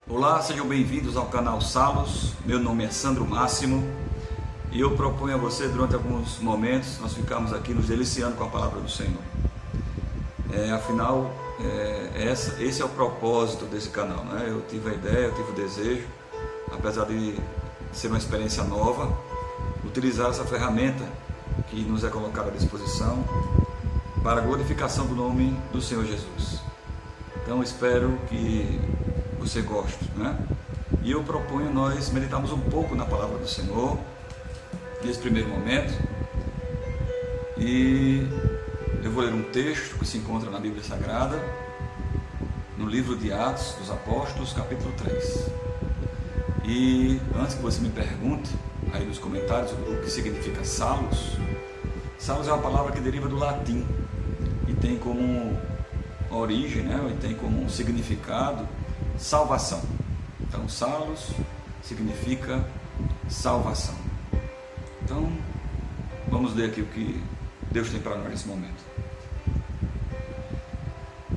Olá, sejam bem-vindos ao canal Salos. Meu nome é Sandro Máximo e eu proponho a você, durante alguns momentos, nós ficamos aqui nos deliciando com a palavra do Senhor. Afinal, esse é o propósito desse canal, né? Eu tive a ideia, eu tive o desejo, apesar de ser uma experiência nova, utilizar essa ferramenta que nos é colocada à disposição para a glorificação do nome do Senhor Jesus. Então, espero que você goste, né? E eu proponho nós meditarmos um pouco na palavra do Senhor nesse primeiro momento, e eu vou ler um texto que se encontra na Bíblia Sagrada, no livro de Atos dos Apóstolos, capítulo 3. E antes que você me pergunte aí nos comentários o que significa salos, salos é uma palavra que deriva do latim e tem como origem, né, e tem como significado salvação. Então, salos significa salvação. Então, vamos ler aqui o que Deus tem para nós nesse momento.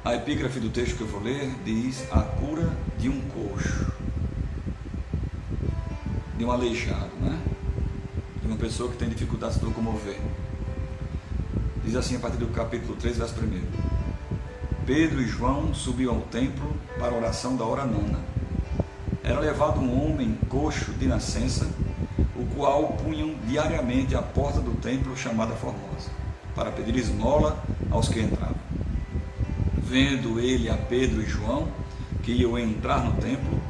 A epígrafe do texto que eu vou ler diz: a cura de um coxo, de um aleijado, né? De uma pessoa que tem dificuldade de se locomover. Diz assim a partir do capítulo 3, verso 1. Pedro e João subiam ao templo para a oração da hora nona. Era levado um homem coxo de nascença, o qual punham diariamente à porta do templo chamada Formosa, para pedir esmola aos que entravam. Vendo ele a Pedro e João, que iam entrar no templo,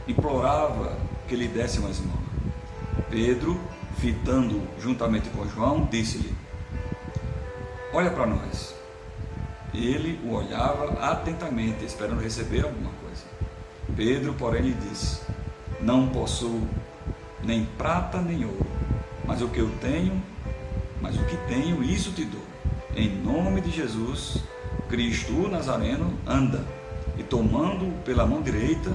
implorava que lhe desse uma esmola. Pedro, fitando juntamente com João, disse-lhe: olha para nós. Ele o olhava atentamente, esperando receber alguma coisa. Pedro, porém, lhe disse: não possuo nem prata nem ouro, mas o que tenho, isso te dou. Em nome de Jesus Cristo, o Nazareno, anda. E tomando-o pela mão direita,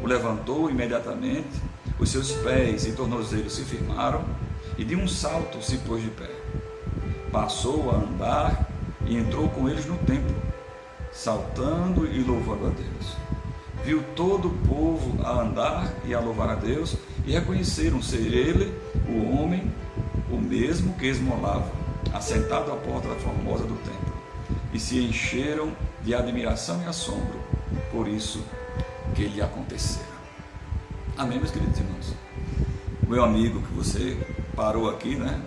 o levantou imediatamente, os seus pés e tornozelos se firmaram, e de um salto se pôs de pé. Passou a andar e entrou com eles no templo, saltando e louvando a Deus. Viu todo o povo a andar e a louvar a Deus, e reconheceram ser ele o homem, o mesmo que esmolava, assentado à porta da Formosa do templo, e se encheram de admiração e assombro por isso que lhe acontecera. Amém, meus queridos irmãos? Meu amigo, que você parou aqui, né?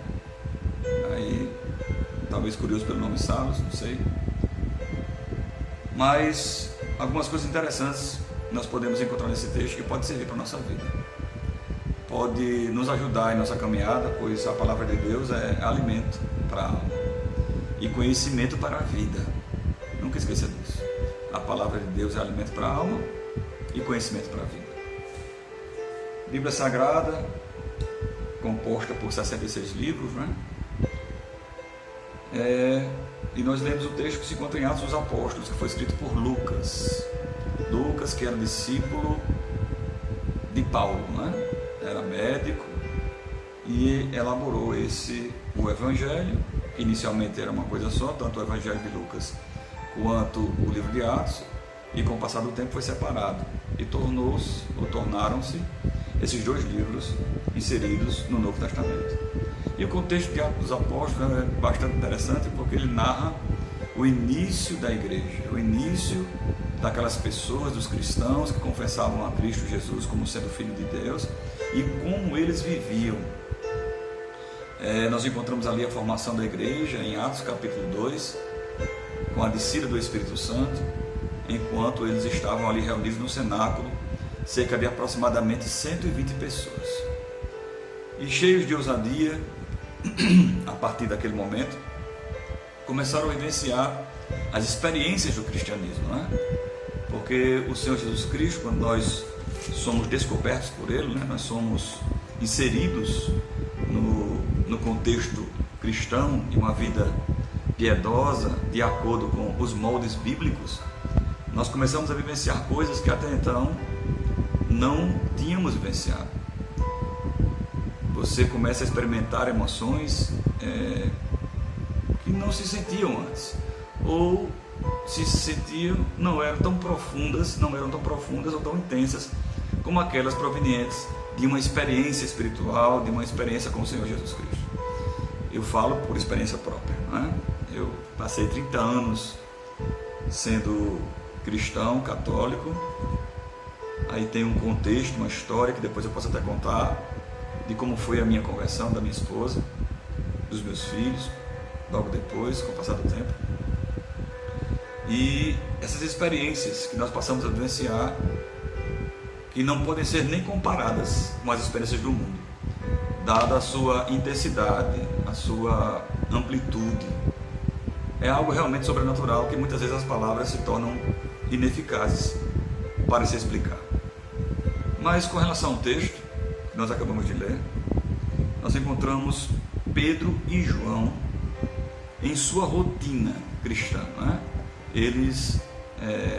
Aí, talvez curioso pelo nome Salos, não sei. Mas algumas coisas interessantes nós podemos encontrar nesse texto que pode servir para a nossa vida. Pode nos ajudar em nossa caminhada, pois a palavra de Deus é alimento para a alma e conhecimento para a vida. Nunca esqueça disso. A palavra de Deus é alimento para a alma e conhecimento para a vida. Bíblia Sagrada, composta por 66 livros, né? E nós lemos o texto que se encontra em Atos dos Apóstolos, que foi escrito por Lucas. Lucas, que era discípulo de Paulo, né? Era médico e elaborou o Evangelho. Inicialmente era uma coisa só, tanto o Evangelho de Lucas quanto o livro de Atos, e com o passar do tempo foi separado e tornaram-se esses dois livros inseridos no Novo Testamento. E o contexto de Atos dos Apóstolos é bastante interessante, porque ele narra o início da igreja, o início daquelas pessoas, dos cristãos que confessavam a Cristo Jesus como sendo Filho de Deus e como eles viviam. Nós encontramos ali a formação da igreja em Atos capítulo 2, com a descida do Espírito Santo, enquanto eles estavam ali reunidos no cenáculo, cerca de aproximadamente 120 pessoas. E cheios de ousadia, a partir daquele momento, começaram a vivenciar as experiências do cristianismo, né? Porque o Senhor Jesus Cristo, quando nós somos descobertos por Ele, né? Nós somos inseridos no contexto cristão, de uma vida piedosa, de acordo com os moldes bíblicos, nós começamos a vivenciar coisas que até então não tínhamos vivenciado. Você começa a experimentar emoções que não se sentiam antes, ou se sentiam, não eram tão profundas ou tão intensas como aquelas provenientes de uma experiência espiritual, de uma experiência com o Senhor Jesus Cristo. Eu falo por experiência própria, né? Eu passei 30 anos sendo cristão, católico. Aí tem um contexto, uma história que depois eu posso até contar de como foi a minha conversão, da minha esposa, dos meus filhos, logo depois, com o passar do tempo. E essas experiências que nós passamos a vivenciar, que não podem ser nem comparadas com as experiências do mundo, dada a sua intensidade, a sua amplitude, é algo realmente sobrenatural, que muitas vezes as palavras se tornam ineficazes para se explicar. Mas com relação ao texto que nós acabamos de ler, nós encontramos Pedro e João em sua rotina cristã, né? Eles,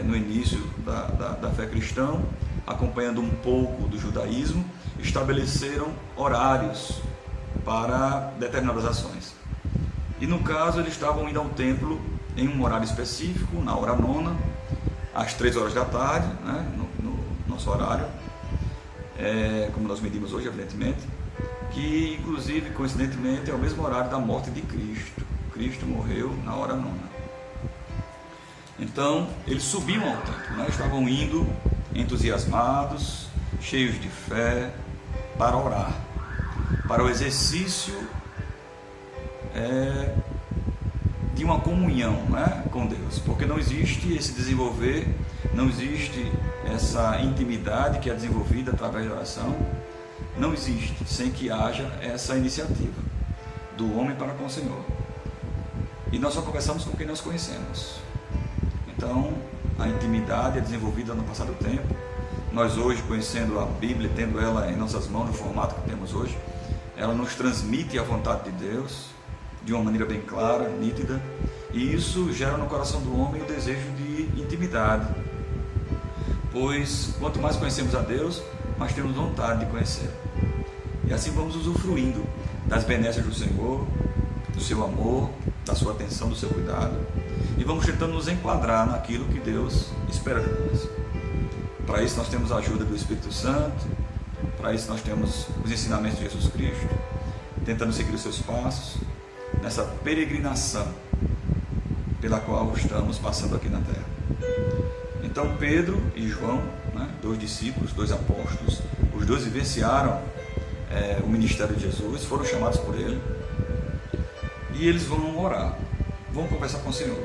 no início da fé cristã, acompanhando um pouco do judaísmo, estabeleceram horários para determinadas ações. E no caso, eles estavam indo ao templo em um horário específico, na hora nona, às 3 horas da tarde, né, no nosso horário, como nós medimos hoje, evidentemente, que inclusive, coincidentemente, é o mesmo horário da morte de Cristo. Cristo morreu na hora nona. Então, eles subiam ao templo, né, estavam indo entusiasmados, cheios de fé, para orar, para o exercício de uma comunhão, né, com Deus, porque não existe esse desenvolver, não existe essa intimidade que é desenvolvida através da oração, não existe sem que haja essa iniciativa do homem para com o Senhor. E nós só conversamos com quem nós conhecemos. Então, a intimidade é desenvolvida no passar do tempo. Nós hoje, conhecendo a Bíblia, tendo ela em nossas mãos, no formato que temos hoje, ela nos transmite a vontade de Deus de uma maneira bem clara, nítida, e isso gera no coração do homem o desejo de intimidade, pois quanto mais conhecemos a Deus, mais temos vontade de conhecer, e assim vamos usufruindo das benesses do Senhor, do seu amor, da sua atenção, do seu cuidado, e vamos tentando nos enquadrar naquilo que Deus espera de nós. Para isso nós temos a ajuda do Espírito Santo, para isso nós temos os ensinamentos de Jesus Cristo, tentando seguir os seus passos, nessa peregrinação pela qual estamos passando aqui na terra. Então Pedro e João, né, 2 discípulos, 2 apóstolos, os 2 vivenciaram o ministério de Jesus, foram chamados por ele, e eles vão orar, vão conversar com o Senhor.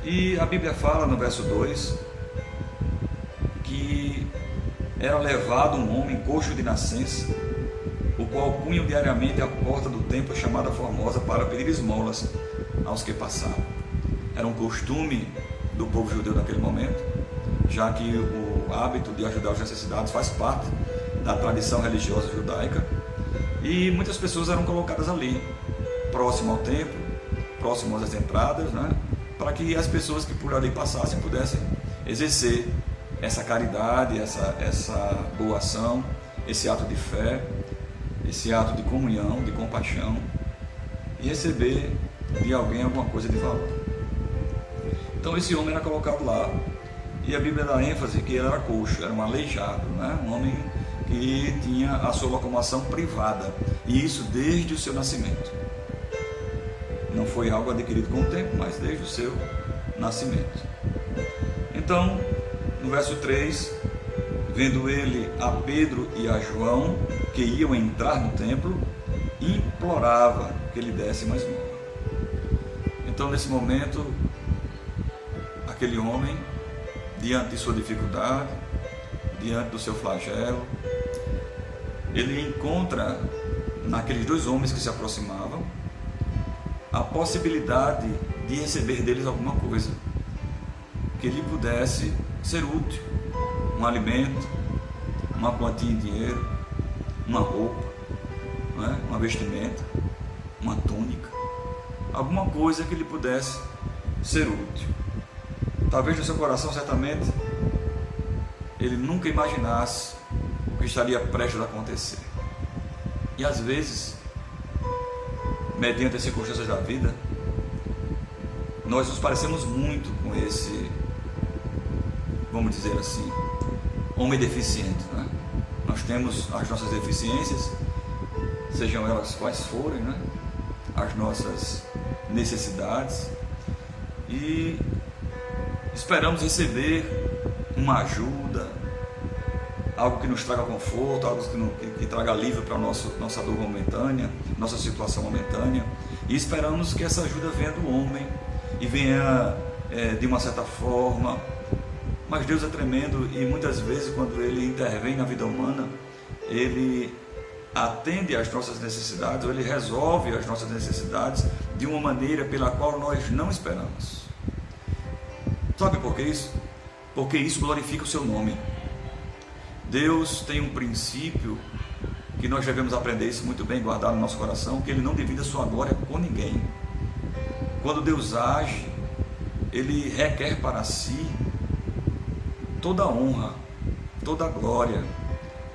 E a Bíblia fala no verso 2 que era levado um homem coxo de nascença, o qual punham diariamente à porta do templo chamada Formosa para pedir esmolas aos que passavam. Era um costume do povo judeu naquele momento, já que o hábito de ajudar os necessitados faz parte da tradição religiosa judaica, e muitas pessoas eram colocadas ali, próximo ao templo, próximo às entradas, né, para que as pessoas que por ali passassem pudessem exercer essa caridade, essa boa ação, esse ato de fé, esse ato de comunhão, de compaixão, e receber de alguém alguma coisa de valor. Então esse homem era colocado lá, e a Bíblia dá ênfase que ele era coxo, era um aleijado, né? Um homem que tinha a sua locomoção privada, e isso desde o seu nascimento. Não foi algo adquirido com o tempo, mas desde o seu nascimento. Então, no verso 3, vendo ele a Pedro e a João, que iam entrar no templo, implorava que lhe desse mais esmola. Então, nesse momento, aquele homem, diante de sua dificuldade, diante do seu flagelo, ele encontra naqueles 2 homens que se aproximavam a possibilidade de receber deles alguma coisa que lhe pudesse ser útil, um alimento, uma quantia em dinheiro, uma roupa, né? Uma vestimenta, uma túnica, alguma coisa que lhe pudesse ser útil. Talvez no seu coração, certamente, ele nunca imaginasse o que estaria prestes a acontecer. E às vezes, mediante as circunstâncias da vida, nós nos parecemos muito com esse, vamos dizer assim, homem deficiente, né? Nós temos as nossas deficiências, sejam elas quais forem, né? As nossas necessidades, e esperamos receber uma ajuda, algo que nos traga conforto, algo que traga alívio para a nossa dor momentânea, nossa situação momentânea, e esperamos que essa ajuda venha do homem e venha de uma certa forma. Mas Deus é tremendo, e muitas vezes quando Ele intervém na vida humana, Ele atende às nossas necessidades, ou Ele resolve as nossas necessidades de uma maneira pela qual nós não esperamos. Sabe por que isso? Porque isso glorifica o seu nome. Deus tem um princípio que nós devemos aprender isso muito bem, guardar no nosso coração, que Ele não divide a sua glória com ninguém. Quando Deus age, Ele requer para si toda a honra, toda a glória,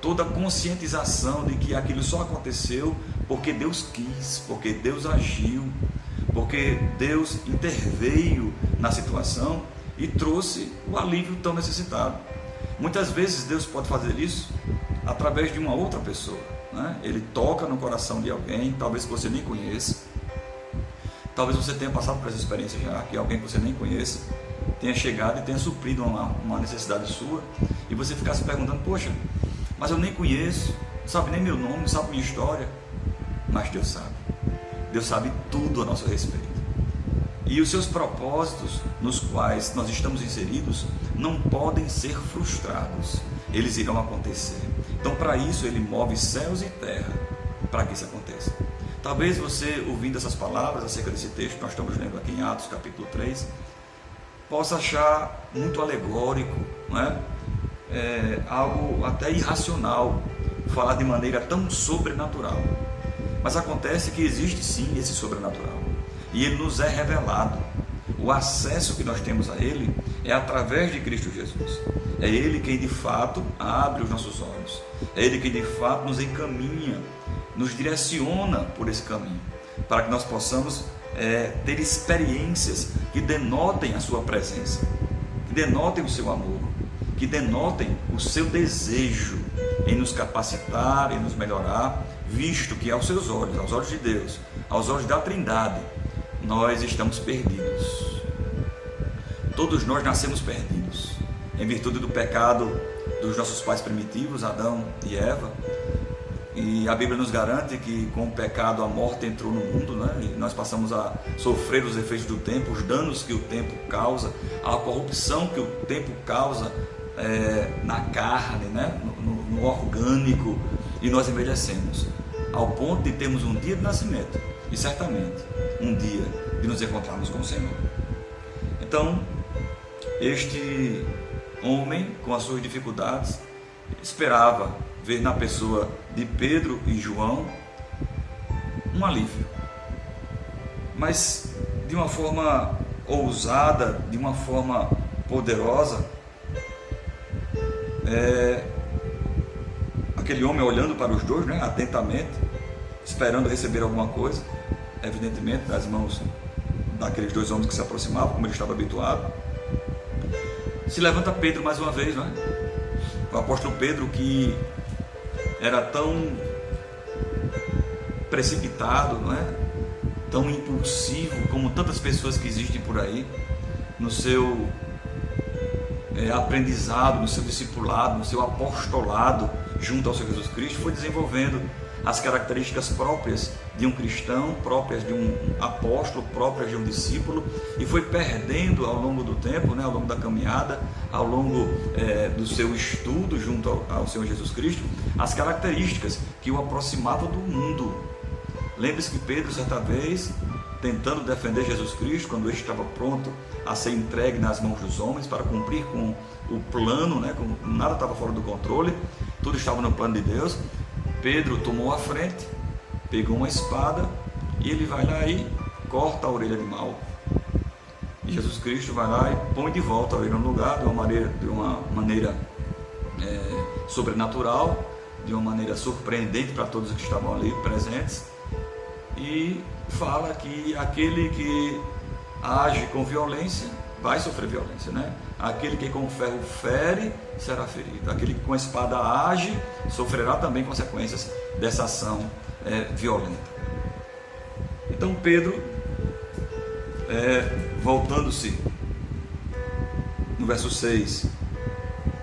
toda a conscientização de que aquilo só aconteceu porque Deus quis, porque Deus agiu, porque Deus interveio na situação e trouxe o alívio tão necessitado. Muitas vezes Deus pode fazer isso através de uma outra pessoa, né? Ele toca no coração de alguém, talvez que você nem conheça, talvez você tenha passado por essa experiência já, que alguém que você nem conheça tenha chegado e tenha suprido uma necessidade sua, e você ficar se perguntando: poxa, mas eu nem conheço, não sabe nem meu nome, não sabe minha história. Mas Deus sabe tudo a nosso respeito, e os seus propósitos nos quais nós estamos inseridos não podem ser frustrados, eles irão acontecer. Então, para isso, Ele move céus e terra para que isso aconteça. Talvez você, ouvindo essas palavras acerca desse texto que nós estamos lendo aqui em Atos capítulo 3, possa achar muito alegórico, não é? Algo até irracional, falar de maneira tão sobrenatural. Mas acontece que existe sim esse sobrenatural, e ele nos é revelado. O acesso que nós temos a Ele é através de Cristo Jesus. É Ele quem de fato abre os nossos olhos, é Ele quem de fato nos encaminha, nos direciona por esse caminho, para que nós possamos ter experiências que denotem a sua presença, que denotem o seu amor, que denotem o seu desejo em nos capacitar, em nos melhorar, visto que aos seus olhos, aos olhos de Deus, aos olhos da Trindade, nós estamos perdidos. Todos nós nascemos perdidos, em virtude do pecado dos nossos pais primitivos, Adão e Eva. E a Bíblia nos garante que com o pecado a morte entrou no mundo, né? E nós passamos a sofrer os efeitos do tempo, os danos que o tempo causa, a corrupção que o tempo causa na carne, né? no orgânico, e nós envelhecemos, ao ponto de termos um dia de nascimento e certamente um dia de nos encontrarmos com o Senhor. Então, este homem, com as suas dificuldades, esperava ver na pessoa de Pedro e João um alívio, mas de uma forma ousada, de uma forma poderosa. Aquele homem olhando para os dois, né, atentamente, esperando receber alguma coisa, evidentemente das mãos daqueles dois homens que se aproximavam, como ele estava habituado. Se levanta Pedro mais uma vez, né? O apóstolo Pedro, que era tão precipitado, não é? Tão impulsivo como tantas pessoas que existem por aí, no seu aprendizado, no seu discipulado, no seu apostolado junto ao Senhor Jesus Cristo, foi desenvolvendo as características próprias de um cristão, próprias de um apóstolo, próprias de um discípulo, e foi perdendo ao longo do tempo, né, ao longo da caminhada, ao longo do seu estudo junto ao Senhor Jesus Cristo, as características que o aproximavam do mundo. Lembre-se que Pedro, certa vez, tentando defender Jesus Cristo, quando ele estava pronto a ser entregue nas mãos dos homens para cumprir com o plano, né, nada estava fora do controle, tudo estava no plano de Deus. Pedro tomou a frente, pegou uma espada e ele vai lá e corta a orelha de Malco. E Jesus Cristo vai lá e põe de volta a orelha no lugar, de uma maneira sobrenatural, de uma maneira surpreendente para todos que estavam ali presentes, e fala que aquele que age com violência, vai sofrer violência, né? Aquele que com ferro fere, será ferido. Aquele que com a espada age, sofrerá também consequências dessa ação violenta. Então Pedro, voltando-se no verso 6,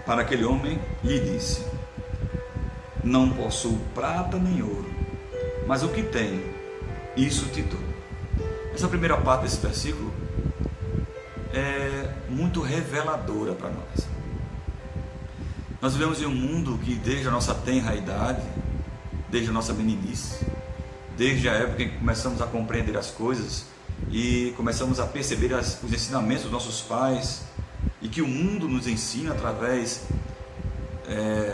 para aquele homem lhe disse: não possuo prata nem ouro, mas o que tenho, isso te dou. Essa primeira parte desse versículo é muito reveladora para nós. Nós vivemos em um mundo que desde a nossa tenra idade, desde a nossa meninice, desde a época em que começamos a compreender as coisas e começamos a perceber os ensinamentos dos nossos pais, e que o mundo nos ensina através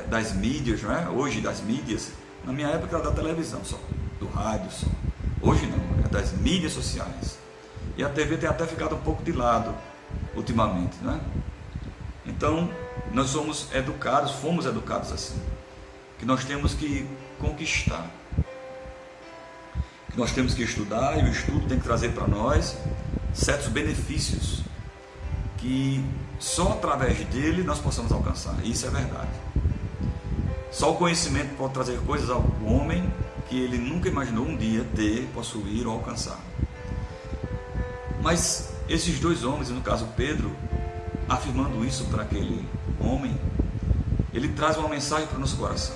das mídias, não é? Hoje das mídias, na minha época era da televisão só, do rádio só, hoje não, é das mídias sociais, e a TV tem até ficado um pouco de lado ultimamente, não é? Então nós fomos educados assim, que nós temos que conquistar, que nós temos que estudar, e o estudo tem que trazer para nós certos benefícios que só através dele nós possamos alcançar. Isso é verdade. Só o conhecimento pode trazer coisas ao homem que ele nunca imaginou um dia ter, possuir ou alcançar. Mas esses dois homens, no caso Pedro, afirmando isso para aquele homem, ele traz uma mensagem para o nosso coração.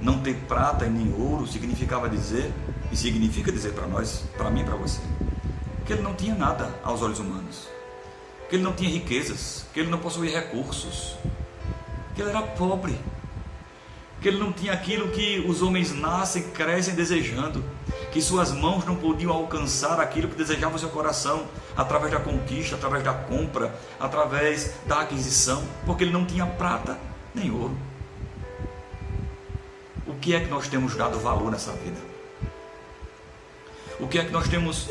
Não ter prata e nem ouro significa dizer para nós, para mim e para você, que ele não tinha nada aos olhos humanos, que ele não tinha riquezas, que ele não possuía recursos, que ele era pobre, que ele não tinha aquilo que os homens nascem, crescem desejando, que suas mãos não podiam alcançar aquilo que desejava o seu coração, através da conquista, através da compra, através da aquisição, porque ele não tinha prata nem ouro. O que é que nós temos dado valor nessa vida? O que é que nós temos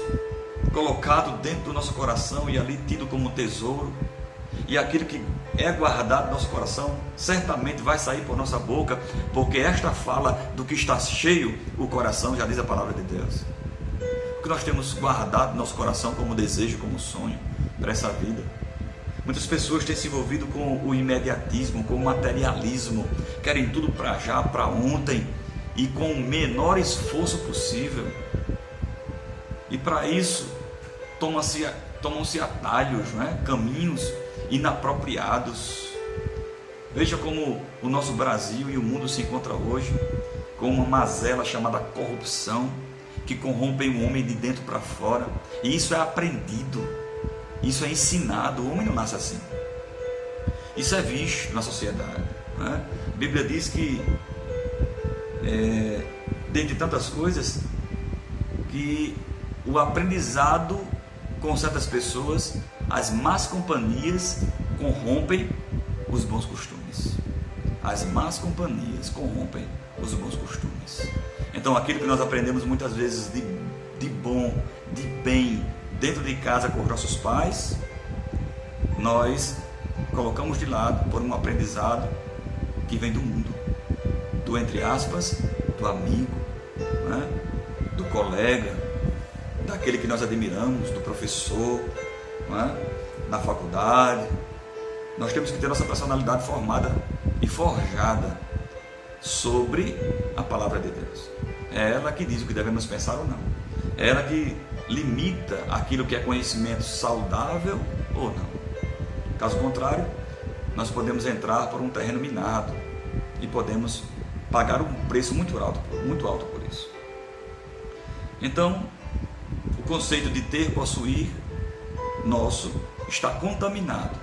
colocado dentro do nosso coração e ali tido como tesouro? E aquilo que é guardado no nosso coração certamente vai sair por nossa boca, porque esta fala do que está cheio o coração, já diz a palavra de Deus. O que nós temos guardado no nosso coração como desejo, como sonho para essa vida. Muitas pessoas têm se envolvido com o imediatismo, com o materialismo, querem tudo para já, para ontem, e com o menor esforço possível. E para isso tomam-se atalhos, não é? Caminhos inapropriados. Veja como o nosso Brasil e o mundo se encontram hoje, com uma mazela chamada corrupção, que corrompe o homem de dentro para fora. E isso é aprendido, isso é ensinado. O homem não nasce assim. Isso é visto na sociedade, não é? A Bíblia diz que dentre tantas coisas, que o aprendizado com certas pessoas, as más companhias corrompem os bons costumes. As más companhias corrompem os bons costumes. Então aquilo que nós aprendemos muitas vezes de bom, de bem, dentro de casa com os nossos pais, nós colocamos de lado por um aprendizado que vem do mundo, do entre aspas, do amigo, né? Do colega, daquele que nós admiramos, do professor, né? Na faculdade. Nós temos que ter nossa personalidade formada e forjada sobre a palavra de Deus. É ela que diz o que devemos pensar ou não. É ela que limita aquilo que é conhecimento saudável ou não. Caso contrário, nós podemos entrar por um terreno minado e podemos pagar um preço muito alto por isso. Então, o conceito de ter, possuir, nosso, está contaminado.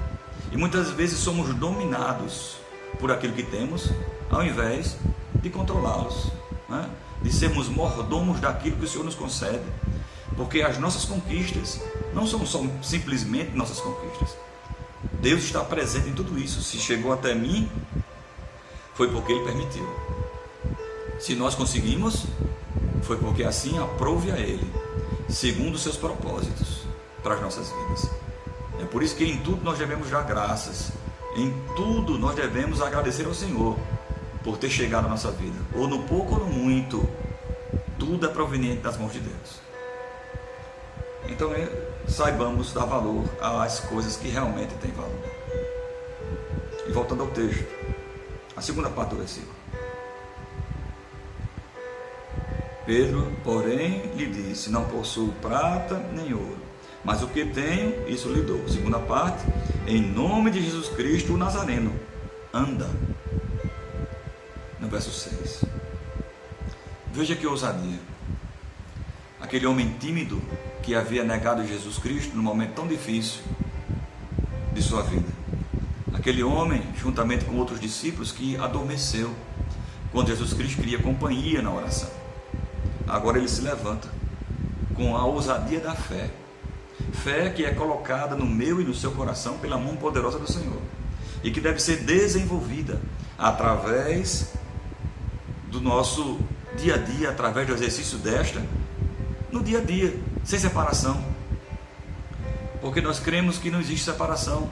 E muitas vezes somos dominados por aquilo que temos, ao invés de controlá-los, né? De sermos mordomos daquilo que o Senhor nos concede. Porque as nossas conquistas não são só simplesmente nossas conquistas. Deus está presente em tudo isso. Se chegou até mim, foi porque Ele permitiu. Se nós conseguimos, foi porque assim aprove a Ele, segundo os seus propósitos para as nossas vidas. É por isso que em tudo nós devemos dar graças, em tudo nós devemos agradecer ao Senhor por ter chegado à nossa vida, ou no pouco ou no muito, tudo é proveniente das mãos de Deus. Então saibamos dar valor às coisas que realmente têm valor. E voltando ao texto, a segunda parte do versículo. Pedro, porém, lhe disse: não possuo prata nem ouro, mas o que tenho, isso lhe dou. Segunda parte: em nome de Jesus Cristo, o Nazareno, anda. No verso 6. Veja que ousadia. Aquele homem tímido que havia negado Jesus Cristo num momento tão difícil de sua vida. Aquele homem, juntamente com outros discípulos, que adormeceu quando Jesus Cristo queria companhia na oração. Agora ele se levanta com a ousadia da fé. Fé que é colocada no meu e no seu coração pela mão poderosa do Senhor. E que deve ser desenvolvida através do nosso dia a dia, através do exercício no dia a dia, sem separação. Porque nós cremos que não existe separação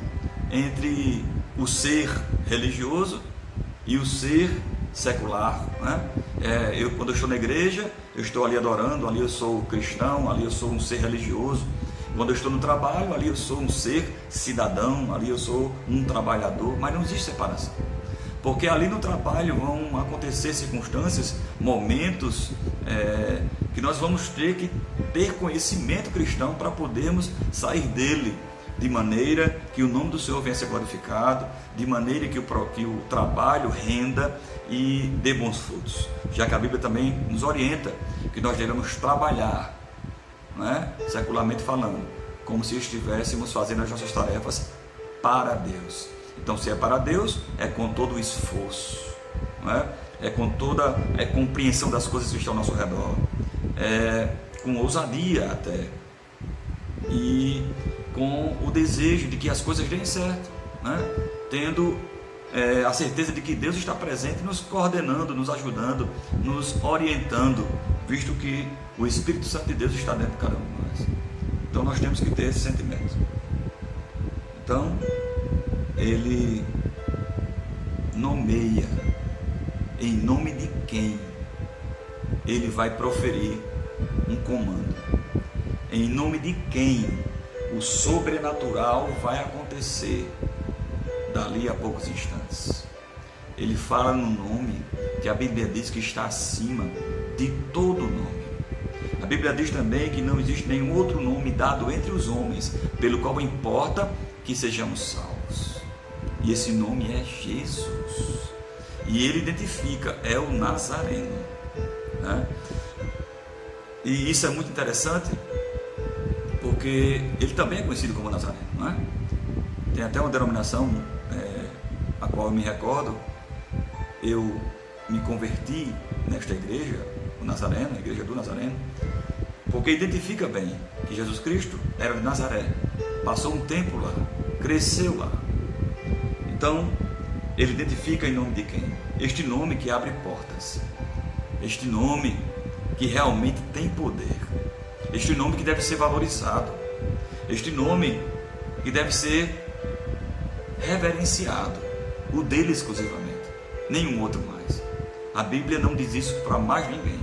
entre o ser religioso e o ser secular, né? Quando eu estou na igreja, eu estou ali adorando, ali eu sou cristão, ali eu sou um ser religioso. Quando eu estou no trabalho, ali eu sou um ser cidadão, ali eu sou um trabalhador, mas não existe separação. Porque ali no trabalho vão acontecer circunstâncias, momentos que nós vamos ter que ter conhecimento cristão para podermos sair dele, de maneira que o nome do Senhor venha a ser glorificado, de maneira que o trabalho renda e dê bons frutos. Já que a Bíblia também nos orienta que nós devemos trabalhar, né? Secularmente falando, como se estivéssemos fazendo as nossas tarefas para Deus. Então, se é para Deus, é com todo o esforço, né? É com toda a compreensão das coisas que estão ao nosso redor, com ousadia até, e com o desejo de que as coisas deem certo, né? Tendo a certeza de que Deus está presente, nos coordenando, nos ajudando, nos orientando, visto que o Espírito Santo de Deus está dentro de cada um de nós. Então nós temos que ter esse sentimento. Então ele nomeia em nome de quem ele vai proferir um comando, em nome de quem o sobrenatural vai acontecer dali a poucos instantes. Ele fala no nome que a Bíblia diz que está acima de todo nome. A Bíblia diz também que não existe nenhum outro nome dado entre os homens pelo qual importa que sejamos salvos. E esse nome é Jesus. E ele identifica, é o Nazareno, né? E isso é muito interessante, porque ele também é conhecido como Nazareno, não é? Tem até uma denominação a qual eu me recordo. Eu me converti nesta igreja, o Nazareno, a igreja do Nazareno, porque identifica bem que Jesus Cristo era de Nazaré, passou um tempo lá, cresceu lá. Então ele identifica em nome de quem? Este nome que abre portas, este nome que realmente tem poder, este nome que deve ser valorizado, este nome que deve ser reverenciado, o dele exclusivamente, nenhum outro mais. A Bíblia não diz isso para mais ninguém.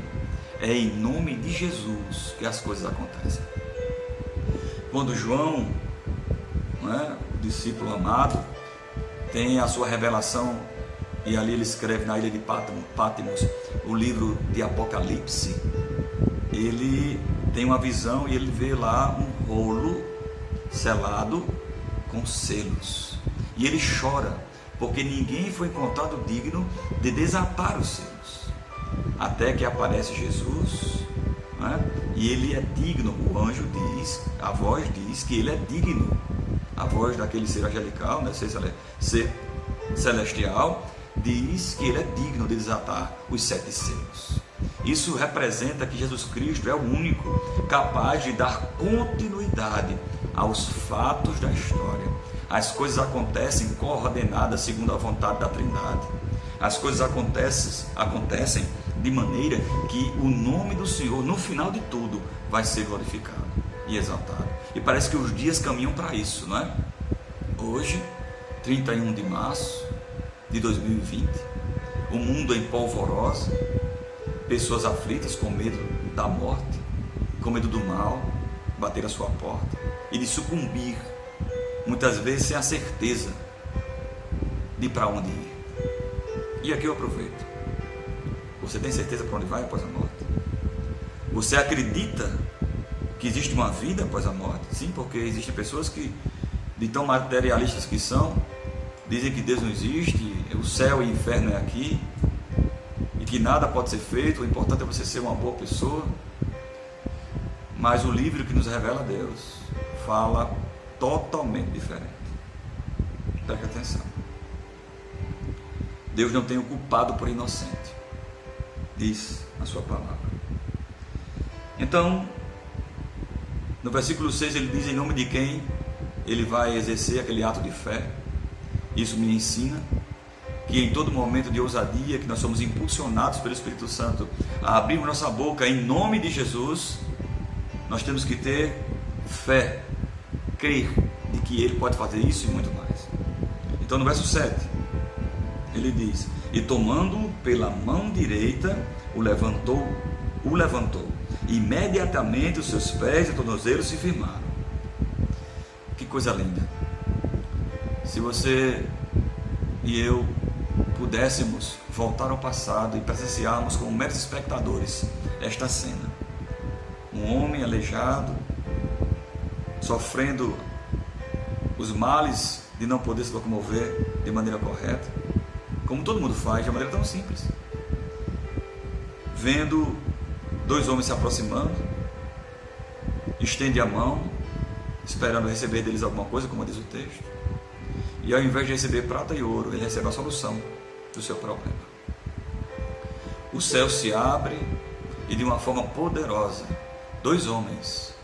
É em nome de Jesus que as coisas acontecem. Quando João, o discípulo amado, tem a sua revelação, e ali ele escreve na ilha de Patmos o livro de Apocalipse, ele tem uma visão e ele vê lá um rolo selado com selos, e ele chora, porque ninguém foi encontrado digno de desatar os selos, até que aparece Jesus, e ele é digno. O anjo diz, a voz diz que ele é digno, a voz daquele ser angelical, ser celestial, diz que ele é digno de desatar os 7 selos. Isso representa que Jesus Cristo é o único capaz de dar continuidade aos fatos da história. As coisas acontecem coordenadas segundo a vontade da Trindade. As coisas acontecem de maneira que o nome do Senhor, no final de tudo, vai ser glorificado e exaltado. E parece que os dias caminham para isso, não é? Hoje, 31 de março de 2020, o mundo em polvorosa, pessoas aflitas com medo da morte, com medo do mal bater a sua porta. e de sucumbir, muitas vezes sem a certeza de para onde ir. E aqui eu aproveito. Você tem certeza para onde vai após a morte? Você acredita que existe uma vida após a morte? Sim, porque existem pessoas que, de tão materialistas que são, dizem que Deus não existe, o céu e o inferno é aqui, e que nada pode ser feito, o importante é você ser uma boa pessoa. Mas o livro que nos revela Deus fala totalmente diferente. Preste atenção. Deus não tem o culpado por inocente, diz a sua palavra. Então, no versículo 6 ele diz em nome de quem ele vai exercer aquele ato de fé. Isso me ensina que em todo momento de ousadia, que nós somos impulsionados pelo Espírito Santo a abrirmos nossa boca em nome de Jesus, nós temos que ter fé, crer de que Ele pode fazer isso e muito mais. Então no verso 7, ele diz: e tomando-o pela mão direita, o levantou, imediatamente os seus pés e tornozelos se firmaram. Que coisa linda! Se você e eu pudéssemos voltar ao passado e presenciarmos como meros espectadores esta cena, um homem aleijado, sofrendo os males de não poder se locomover de maneira correta, como todo mundo faz, de maneira tão simples, vendo dois homens se aproximando, estende a mão, esperando receber deles alguma coisa, como diz o texto, e ao invés de receber prata e ouro, ele recebe a solução do seu problema. O céu se abre e de uma forma poderosa, dois homens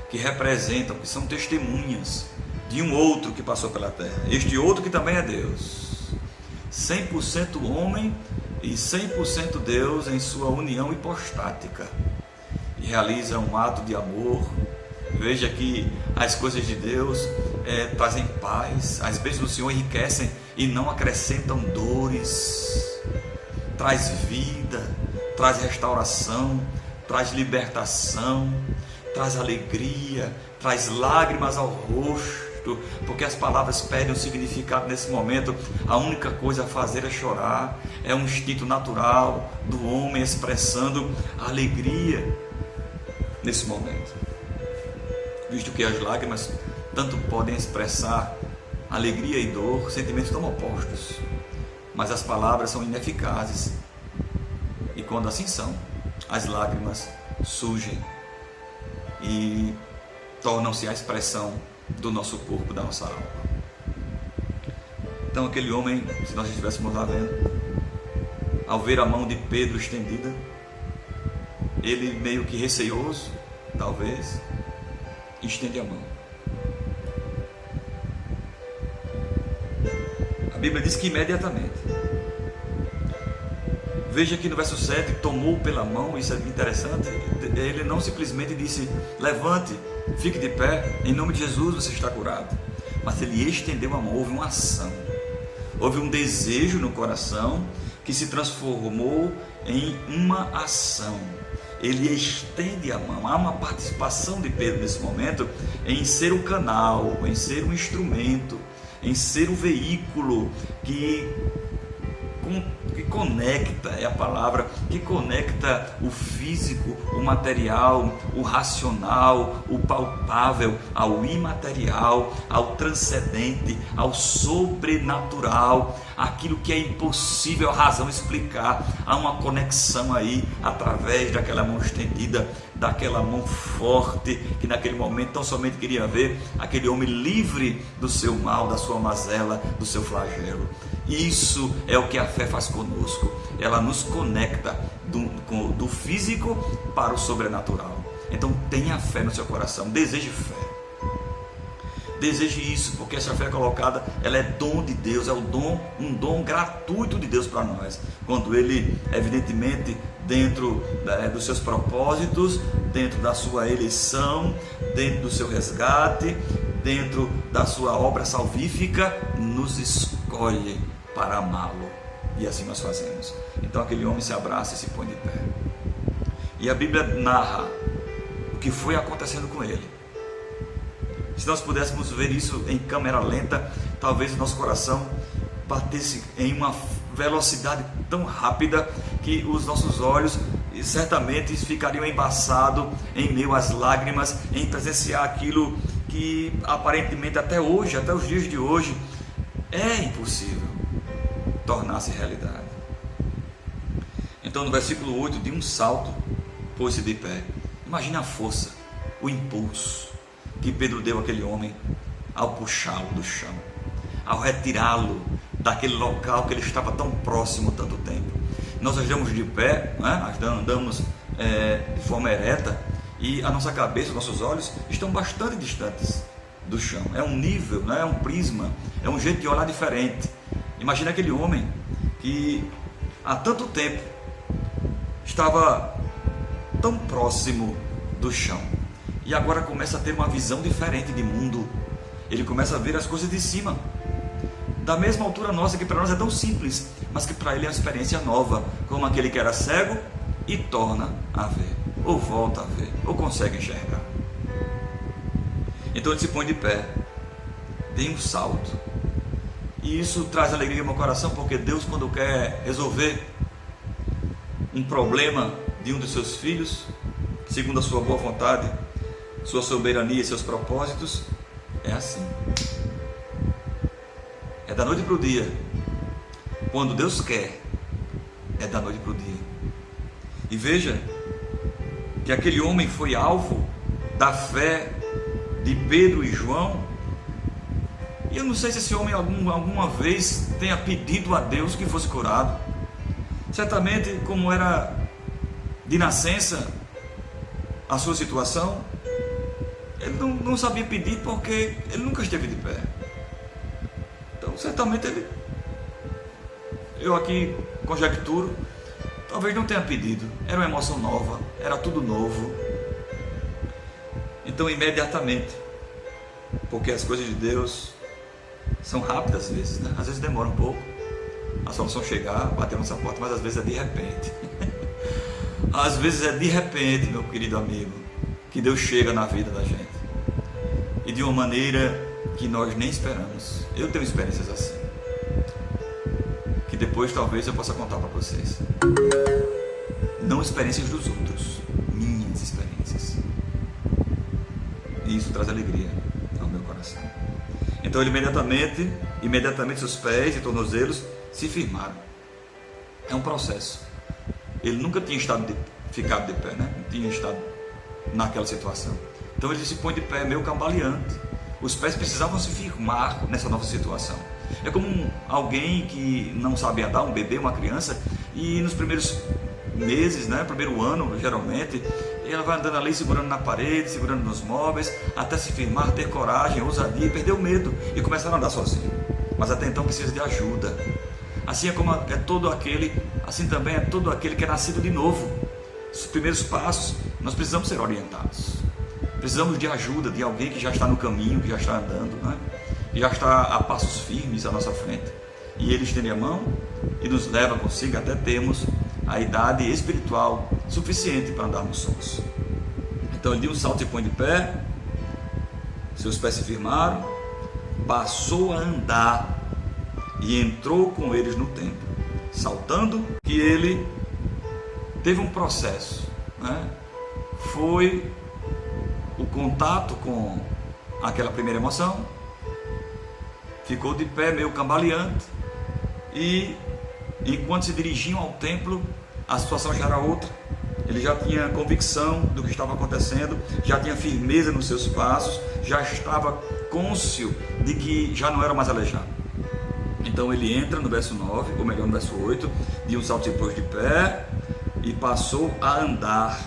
que representam, que são testemunhas de um outro que passou pela terra, este outro que também é Deus, 100% homem e 100% Deus em sua união hipostática, e realiza um ato de amor. Veja que as coisas de Deus trazem paz, as bênçãos do Senhor enriquecem e não acrescentam dores, traz vida, traz restauração, traz libertação, traz alegria, traz lágrimas ao rosto, porque as palavras perdem o significado nesse momento. A única coisa a fazer é chorar, é um instinto natural do homem expressando alegria nesse momento, visto que as lágrimas tanto podem expressar alegria e dor, sentimentos tão opostos, mas as palavras são ineficazes, e quando assim são, as lágrimas surgem e tornam-se a expressão do nosso corpo, da nossa alma. Então aquele homem, se nós estivéssemos lá vendo, ao ver a mão de Pedro estendida, ele meio que receoso, talvez, estende a mão. A Bíblia diz que imediatamente. Veja que no verso 7, tomou pela mão, isso é interessante, ele não simplesmente disse, levante, fique de pé, em nome de Jesus você está curado. Mas ele estendeu a mão, houve uma ação, houve um desejo no coração que se transformou em uma ação. Ele estende a mão. Há uma participação de Pedro nesse momento em ser o canal, em ser um instrumento, em ser o veículo que conecta, é a palavra, que conecta o físico, o material, o racional, o palpável, ao imaterial, ao transcendente, ao sobrenatural, aquilo que é impossível a razão explicar. Há uma conexão aí, através daquela mão estendida, daquela mão forte, que naquele momento tão somente queria ver aquele homem livre do seu mal, da sua mazela, do seu flagelo. Isso é o que a fé faz conosco, ela nos conecta do físico para o sobrenatural. Então tenha fé no seu coração, deseje fé, deseje isso, porque essa fé colocada, ela é dom de Deus, é um dom gratuito de Deus para nós, quando Ele, evidentemente, dentro dos seus propósitos, dentro da sua eleição, dentro do seu resgate, dentro da sua obra salvífica, nos escolhe para amá-lo, e assim nós fazemos. Então aquele homem se abraça e se põe de pé, e a Bíblia narra o que foi acontecendo com ele. Se nós pudéssemos ver isso em câmera lenta, talvez o nosso coração batesse em uma velocidade tão rápida que os nossos olhos certamente ficariam embaçados em meio às lágrimas, em presenciar aquilo que aparentemente até hoje, até os dias de hoje, é impossível tornar-se realidade. Então, no versículo 8, de um salto, pôs-se de pé. Imagine a força, o impulso que Pedro deu àquele homem ao puxá-lo do chão, ao retirá-lo daquele local que ele estava tão próximo tanto tempo. Nós andamos de pé, né? Andamos de forma ereta, e a nossa cabeça, os nossos olhos estão bastante distantes do chão. É um nível, né? É um prisma, é um jeito de olhar diferente. Imagina aquele homem que há tanto tempo estava tão próximo do chão e agora começa a ter uma visão diferente de mundo. Ele começa a ver as coisas de cima, da mesma altura nossa, que para nós é tão simples, mas que para ele é uma experiência nova, como aquele que era cego e torna a ver, ou volta a ver, ou consegue enxergar. Então ele se põe de pé, tem um salto, e isso traz alegria ao meu coração, porque Deus, quando quer resolver um problema de um dos seus filhos, segundo a sua boa vontade, sua soberania e seus propósitos, é assim. É da noite para o dia. Quando Deus quer, é da noite para o dia. E veja que aquele homem foi alvo da fé de Pedro e João. E eu não sei se esse homem alguma vez tenha pedido a Deus que fosse curado. Certamente, como era de nascença a sua situação, ele não sabia pedir, porque ele nunca esteve de pé. Então certamente eu aqui conjecturo, talvez não tenha pedido. Era uma emoção nova, era tudo novo. Então imediatamente, porque as coisas de Deus são rápidas às vezes, né? Às vezes demora um pouco a solução chegar, bater na nossa porta, mas às vezes é de repente. Às vezes é de repente, meu querido amigo, que Deus chega na vida da gente, e de uma maneira que nós nem esperamos. Eu tenho experiências assim, que depois talvez eu possa contar para vocês. Não experiências dos outros, minhas experiências. E isso traz alegria ao meu coração. Então ele imediatamente seus pés e tornozelos se firmaram. É um processo. Ele nunca tinha ficado de pé, né? Não tinha estado naquela situação. Então ele se põe de pé meio cambaleante. Os pés precisavam se firmar nessa nova situação. É como alguém que não sabe andar, um bebê, uma criança, e nos primeiros meses, né, primeiro ano, geralmente, ela vai andando ali, segurando na parede, segurando nos móveis, até se firmar, ter coragem, ousadia, perder o medo e começar a andar sozinho. Mas até então precisa de ajuda. Assim assim também é todo aquele que é nascido de novo. Os primeiros passos, nós precisamos ser orientados. Precisamos de ajuda, de alguém que já está no caminho, que já está andando, né? E já está a passos firmes à nossa frente. E ele estende a mão e nos leva consigo até termos a idade espiritual suficiente para andarmos sós. Então ele deu um salto e põe de pé, seus pés se firmaram, passou a andar e entrou com eles no templo, saltando, que ele teve um processo, né? Foi o contato com aquela primeira emoção, ficou de pé meio cambaleante, e enquanto se dirigiam ao templo, a situação já era outra. Ele já tinha convicção do que estava acontecendo, já tinha firmeza nos seus passos, já estava cônscio de que já não era mais aleijado. Então ele entra no verso 9, ou melhor no verso 8, de um salto depois de pé, e passou a andar,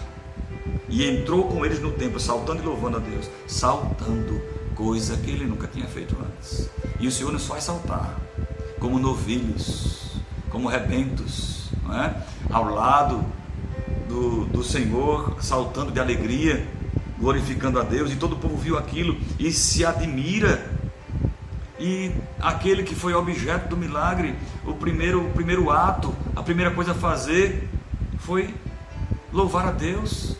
e entrou com eles no templo, saltando e louvando a Deus, saltando, coisa que ele nunca tinha feito antes. E o Senhor nos faz saltar, como novilhos, como rebentos, não é? Ao lado do Senhor, saltando de alegria, glorificando a Deus, e todo o povo viu aquilo e se admira. E aquele que foi objeto do milagre, o primeiro ato, a primeira coisa a fazer foi louvar a Deus,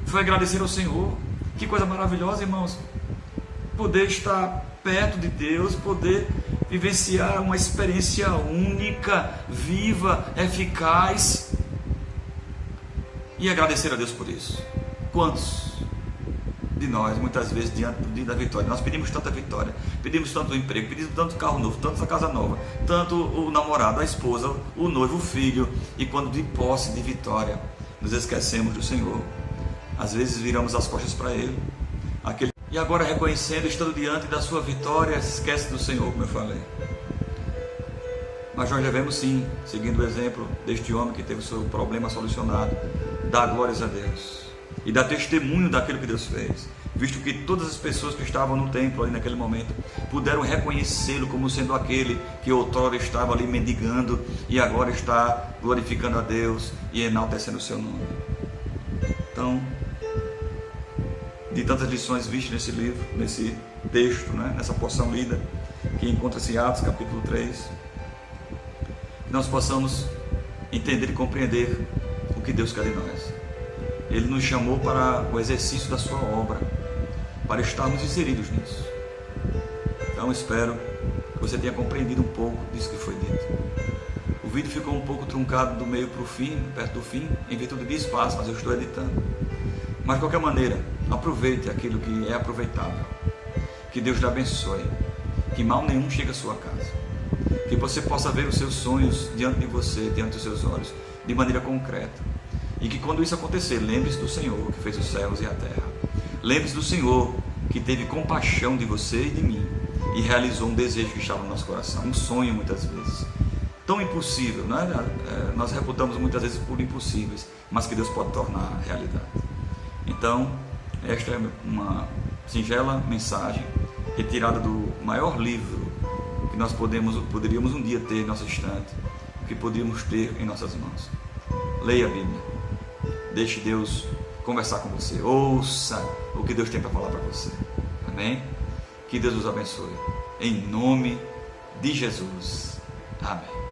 foi agradecer ao Senhor. Que coisa maravilhosa, irmãos. poder estar perto de Deus, poder vivenciar uma experiência única, viva, eficaz, e agradecer a Deus por isso. Quantos de nós, muitas vezes, diante do dia da vitória, nós pedimos tanta vitória, pedimos tanto emprego, pedimos tanto carro novo, tanto a casa nova, tanto o namorado, a esposa, o noivo, o filho, e quando de posse, de vitória, nos esquecemos do Senhor. Às vezes viramos as costas para Ele, e agora reconhecendo, estando diante da sua vitória, se esquece do Senhor, como eu falei. Mas nós devemos sim, seguindo o exemplo deste homem que teve o seu problema solucionado, dar glórias a Deus e dar testemunho daquilo que Deus fez, visto que todas as pessoas que estavam no templo ali naquele momento puderam reconhecê-lo como sendo aquele que outrora estava ali mendigando e agora está glorificando a Deus e enaltecendo o seu nome. Então, de tantas lições vistas nesse livro, nesse texto, nessa porção lida, que encontra-se em Atos capítulo 3, que nós possamos entender e compreender o que Deus quer de nós. Ele nos chamou para o exercício da sua obra, para estarmos inseridos nisso. Então espero que você tenha compreendido um pouco disso que foi dito. O vídeo ficou um pouco truncado do meio para o fim, perto do fim, em virtude de espaço, mas eu estou editando. Mas de qualquer maneira, aproveite aquilo que é aproveitável. Que Deus lhe abençoe, que mal nenhum chegue à sua casa, que você possa ver os seus sonhos diante de você, diante dos seus olhos, de maneira concreta, e que quando isso acontecer, lembre-se do Senhor que fez os céus e a terra, lembre-se do Senhor que teve compaixão de você e de mim, e realizou um desejo que estava no nosso coração, um sonho muitas vezes, tão impossível, nós reputamos muitas vezes por impossíveis, mas que Deus pode tornar realidade. Então, esta é uma singela mensagem retirada do maior livro que nós poderíamos um dia ter em nossa estante, que poderíamos ter em nossas mãos. Leia a Bíblia, deixe Deus conversar com você, ouça o que Deus tem para falar para você. Amém? Que Deus os abençoe, em nome de Jesus. Amém.